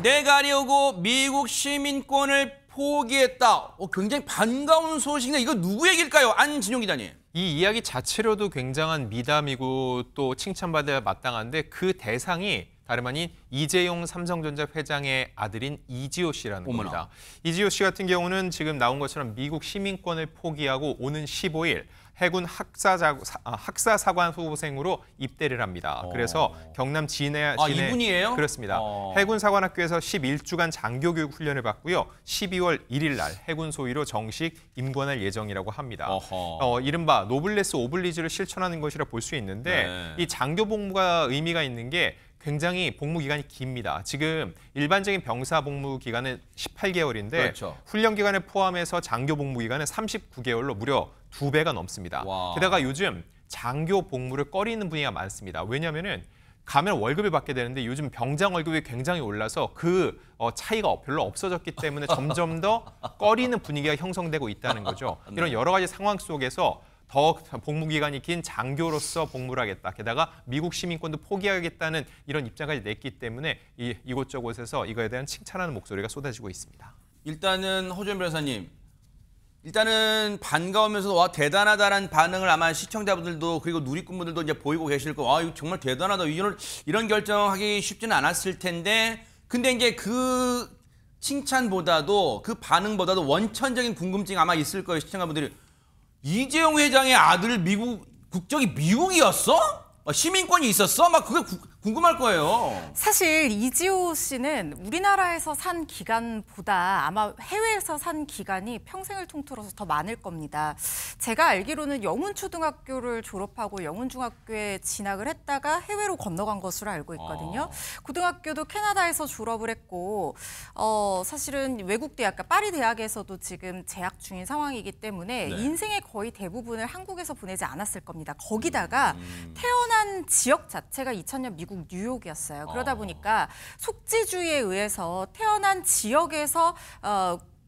군대 가려고 미국 시민권을 포기했다. 굉장히 반가운 소식인데 이거 누구 얘기일까요? 안진용 기자님. 이 이야기 자체로도 굉장한 미담이고 또 칭찬받아야 마땅한데 그 대상이 다름 아닌 이재용 삼성전자 회장의 아들인 이지호 씨라는 겁니다. 이지호 씨 같은 경우는 지금 나온 것처럼 미국 시민권을 포기하고 오는 15일 해군 학사사관 후보생으로 입대를 합니다. 그래서 경남 진해 이분이에요? 그렇습니다. 해군사관학교에서 11주간 장교교육 훈련을 받고요. 12월 1일 날 해군 소위로 정식 임관할 예정이라고 합니다. 이른바 노블레스 오블리주를 실천하는 것이라 볼 수 있는데 이 장교 복무가 의미가 있는 게 굉장히 복무 기간이 깁니다. 지금 일반적인 병사 복무 기간은 18개월인데 그렇죠. 훈련 기간을 포함해서 장교 복무 기간은 39개월로 무려 2배가 넘습니다. 게다가 요즘 장교 복무를 꺼리는 분위기가 많습니다. 왜냐하면은 가면 월급을 받게 되는데 요즘 병장 월급이 굉장히 올라서 그 차이가 별로 없어졌기 때문에 점점 더 꺼리는 분위기가 형성되고 있다는 거죠. 이런 여러 가지 상황 속에서 더 복무 기간이 긴 장교로서 복무를 하겠다. 게다가 미국 시민권도 포기하겠다는 이런 입장까지 냈기 때문에 이곳저곳에서 이거에 대한 칭찬하는 목소리가 쏟아지고 있습니다. 일단은 허주연 변호사님, 일단은 반가우면서도 와 대단하다라는 반응을 아마 시청자분들도 그리고 누리꾼분들도 이제 보이고 계실 거. 와 이거 정말 대단하다. 이런 결정하기 쉽지는 않았을 텐데, 근데 이제 그 칭찬보다도 그 반응보다도 원천적인 궁금증이 아마 있을 거예요, 시청자분들이. 이재용 회장의 아들 미국 국적이 미국이었어? 시민권이 있었어? 막 그게 궁금할 거예요. 사실 이지호 씨는 우리나라에서 산 기간보다 아마 해외에서 산 기간이 평생을 통틀어서 더 많을 겁니다. 제가 알기로는 영훈초등학교를 졸업하고 영훈중학교에 진학을 했다가 해외로 건너간 것으로 알고 있거든요. 고등학교도 캐나다에서 졸업을 했고 사실은 외국 대학, 파리 대학에서도 지금 재학 중인 상황이기 때문에 인생의 거의 대부분을 한국에서 보내지 않았을 겁니다. 거기다가 태어난 지역 자체가 2000년 미국 뉴욕이었어요. 그러다 보니까 속지주의에 의해서 태어난 지역에서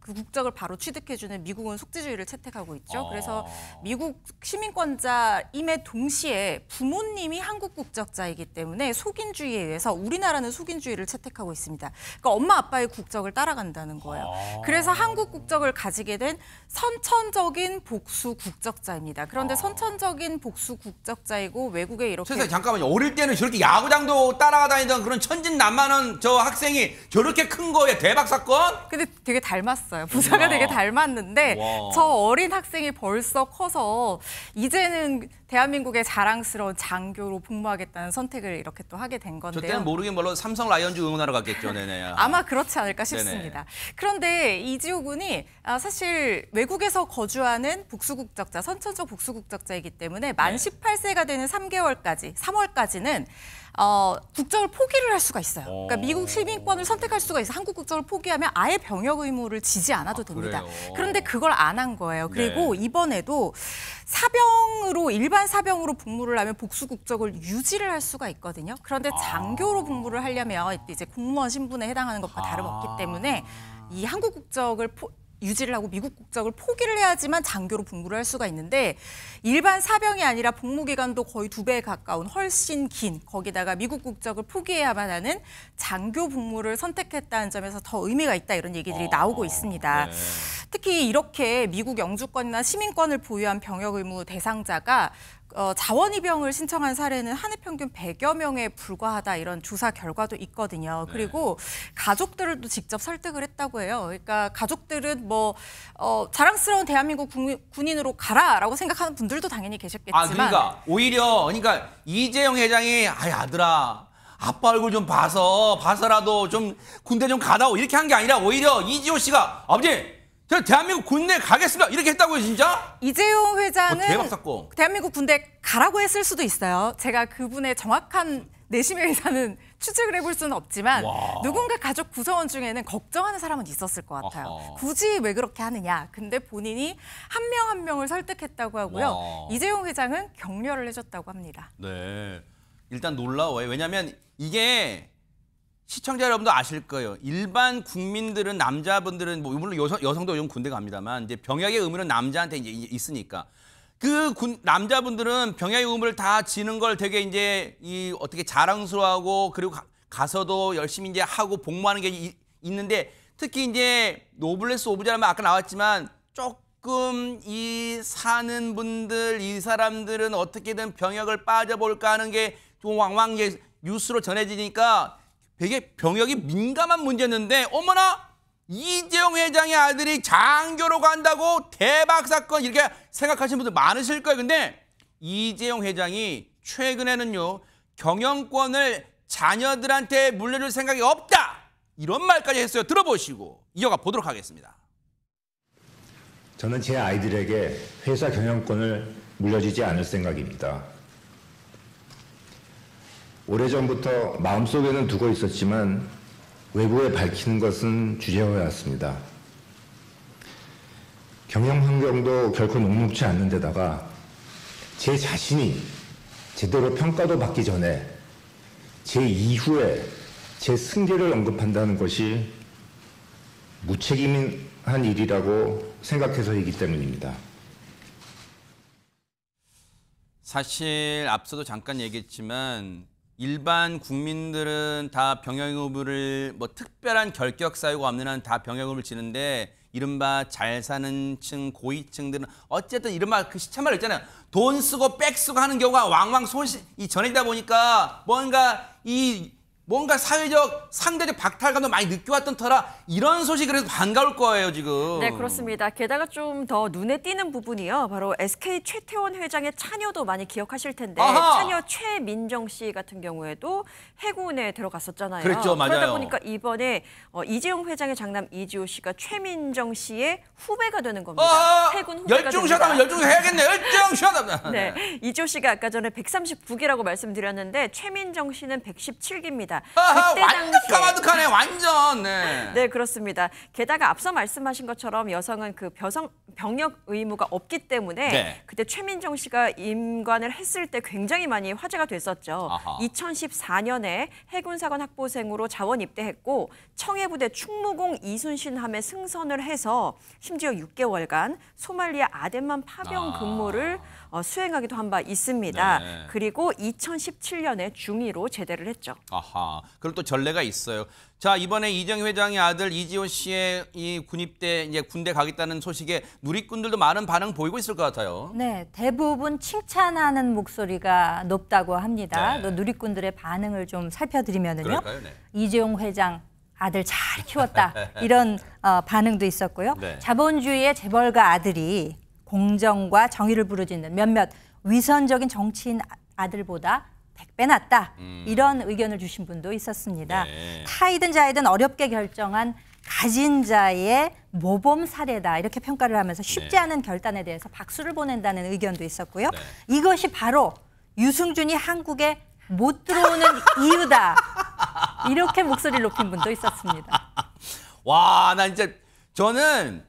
그 국적을 바로 취득해주는 미국은 속지주의를 채택하고 있죠. 그래서 미국 시민권자임에 동시에 부모님이 한국 국적자이기 때문에 속인주의에 의해서 우리나라는 속인주의를 채택하고 있습니다. 그러니까 엄마 아빠의 국적을 따라간다는 거예요. 그래서 한국 국적을 가지게 된 선천적인 복수 국적자입니다. 그런데 선천적인 복수 국적자이고 외국에 이렇게 선생님 잠깐만요. 어릴 때는 저렇게 야구장도 따라다니던 그런 천진난만한 저 학생이 저렇게 큰 거에 대박 사건? 근데 되게 닮았어요. 부자가 되게 닮았는데 저 어린 학생이 벌써 커서 이제는 대한민국의 자랑스러운 장교로 복무하겠다는 선택을 이렇게 또 하게 된 건데요. 저 때는 모르긴 몰라도 삼성 라이온즈 응원하러 갔겠죠. 네네. 아마 그렇지 않을까 싶습니다. 네네. 그런데 이지호 군이 사실 외국에서 거주하는 복수국적자, 선천적 복수국적자이기 때문에 만 18세가 되는 3월까지는 국적을 포기를 할 수가 있어요. 그러니까 미국 시민권을 선택할 수가 있어요. 한국 국적을 포기하면 아예 병역 의무를 지지 않아도 됩니다. 그런데 그걸 안 한 거예요. 그리고 이번에도 일반 사병으로 복무를 하면 복수 국적을 유지를 할 수가 있거든요. 그런데 장교로 복무를 하려면 이제 공무원 신분에 해당하는 것과 다름없기 때문에 이 한국 국적을 유지를 하고 미국 국적을 포기를 해야지만 장교로 복무를 할 수가 있는데 일반 사병이 아니라 복무 기간도 거의 2배에 가까운 훨씬 긴 거기다가 미국 국적을 포기해야만 하는 장교 복무를 선택했다는 점에서 더 의미가 있다 이런 얘기들이 나오고 있습니다. 특히 이렇게 미국 영주권이나 시민권을 보유한 병역 의무 대상자가 자원입영을 신청한 사례는 한 해 평균 100여 명에 불과하다 이런 조사 결과도 있거든요. 그리고 가족들도 직접 설득을 했다고 해요. 그러니까 가족들은 자랑스러운 대한민국 군인으로 가라라고 생각하는 분들도 당연히 계셨겠지만 그러니까 오히려 이재용 회장이 아들아 아빠 얼굴 좀 봐서라도 좀 군대 좀 가다오 이렇게 한 게 아니라 오히려 이지호 씨가 아버지 저 대한민국 군대 가겠습니다. 이렇게 했다고요, 진짜? 이재용 회장은 대박 사건. 대한민국 군대 가라고 했을 수도 있어요. 제가 그분의 정확한 내심에 의사는 추측을 해볼 수는 없지만 누군가 가족 구성원 중에는 걱정하는 사람은 있었을 것 같아요. 굳이 왜 그렇게 하느냐. 근데 본인이 한 명 한 명을 설득했다고 하고요. 이재용 회장은 격려를 해줬다고 합니다. 네, 일단 놀라워요. 왜냐하면 이게 시청자 여러분도 아실 거예요. 일반 국민들은 남자분들은 물론 여성도 요즘 군대 갑니다만 이제 병역의 의무는 남자한테 이제 있으니까 그 남자분들은 병역의 의무를 다 지는 걸 되게 이제 어떻게 자랑스러워하고 그리고 가서도 열심히 이제 하고 복무하는 게 있는데 특히 이제 노블레스 오브제라면 아까 나왔지만 조금 이 사는 분들 이 사람들은 어떻게든 병역을 빠져볼까 하는 게 좀 왕왕 뉴스로 전해지니까 되게 병역이 민감한 문제였는데 어머나 이재용 회장의 아들이 장교로 간다고 대박 사건 이렇게 생각하시는 분들 많으실 거예요. 근데 이재용 회장이 최근에는요 경영권을 자녀들한테 물려줄 생각이 없다 이런 말까지 했어요. 들어보시고 이어가 보도록 하겠습니다. 저는 제 아이들에게 회사 경영권을 물려주지 않을 생각입니다. 오래전부터 마음속에는 두고 있었지만 외부에 밝히는 것은 주저해왔습니다. 경영 환경도 결코 녹록지 않는 데다가 제 자신이 제대로 평가도 받기 전에 제 이후에 제 승계를 언급한다는 것이 무책임한 일이라고 생각해서이기 때문입니다. 사실 앞서도 잠깐 얘기했지만 일반 국민들은 다 병역 의무를 뭐 특별한 결격 사유가 없는 한 다 병역 의무를 지는데 이른바 잘 사는 층, 고위층들은 어쨌든 이른바 그 시참말 있잖아요. 돈 쓰고 백 쓰고 하는 경우가 왕왕 전해지다 보니까 뭔가 사회적 상대적 박탈감도 많이 느껴왔던 터라 이런 소식이 그래서 반가울 거예요 지금. 네 그렇습니다. 게다가 좀 더 눈에 띄는 부분이요. 바로 SK 최태원 회장의 차녀도 많이 기억하실 텐데 아하! 차녀 최민정 씨 같은 경우에도 해군에 들어갔었잖아요. 그랬죠, 맞아요. 그러다 보니까 이번에 이재용 회장의 장남 이지호 씨가 최민정 씨의 후배가 되는 겁니다. 해군 후배가 열중시하다면 열중시 해야겠네. 열중시하다. 네, 이지호 씨가 아까 전에 139기라고 말씀드렸는데 최민정 씨는 117기입니다. 완전 까마득하네 완전. 네 그렇습니다. 게다가 앞서 말씀하신 것처럼 여성은 그 병역 의무가 없기 때문에 네. 그때 최민정 씨가 임관을 했을 때 굉장히 많이 화제가 됐었죠. 아하. 2014년에 해군사관 학부생으로 자원 입대했고 청해부대 충무공 이순신함에 승선을 해서 심지어 6개월간 소말리아 아덴만 파병 근무를 수행하기도 한 바 있습니다. 네. 그리고 2017년에 중위로 제대를 했죠. 아하. 그리고 또 전례가 있어요. 자 이번에 이재용 회장의 아들 이지호 씨의 이 군입대 이제 군대 가겠다는 소식에 누리꾼들도 많은 반응 보이고 있을 것 같아요. 네, 대부분 칭찬하는 목소리가 높다고 합니다. 네. 또 누리꾼들의 반응을 좀 살펴드리면은요. 그럴까요? 네. 이재용 회장 아들 잘 키웠다 이런 반응도 있었고요. 네. 자본주의의 재벌가 아들이 공정과 정의를 부르짖는 몇몇 위선적인 정치인 아들보다 100배 낫다 이런 의견을 주신 분도 있었습니다. 네. 타이든 자이든 어렵게 결정한 가진 자의 모범 사례다 이렇게 평가를 하면서 쉽지 않은 결단에 대해서 박수를 보낸다는 의견도 있었고요. 네. 이것이 바로 유승준이 한국에 못 들어오는 이유다 이렇게 목소리를 높인 분도 있었습니다. 와, 나 진짜 저는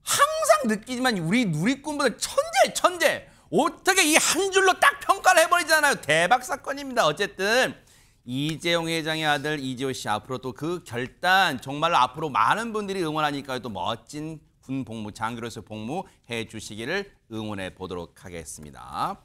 항상 느끼지만 우리 누리꾼분들 천재. 어떻게 이 한 줄로 딱 평가를 해버리잖아요. 대박 사건입니다. 어쨌든 이재용 회장의 아들 이지호 씨 앞으로 또 그 결단 정말로 앞으로 많은 분들이 응원하니까 또 멋진 군 복무 장교로서 복무해 주시기를 응원해 보도록 하겠습니다.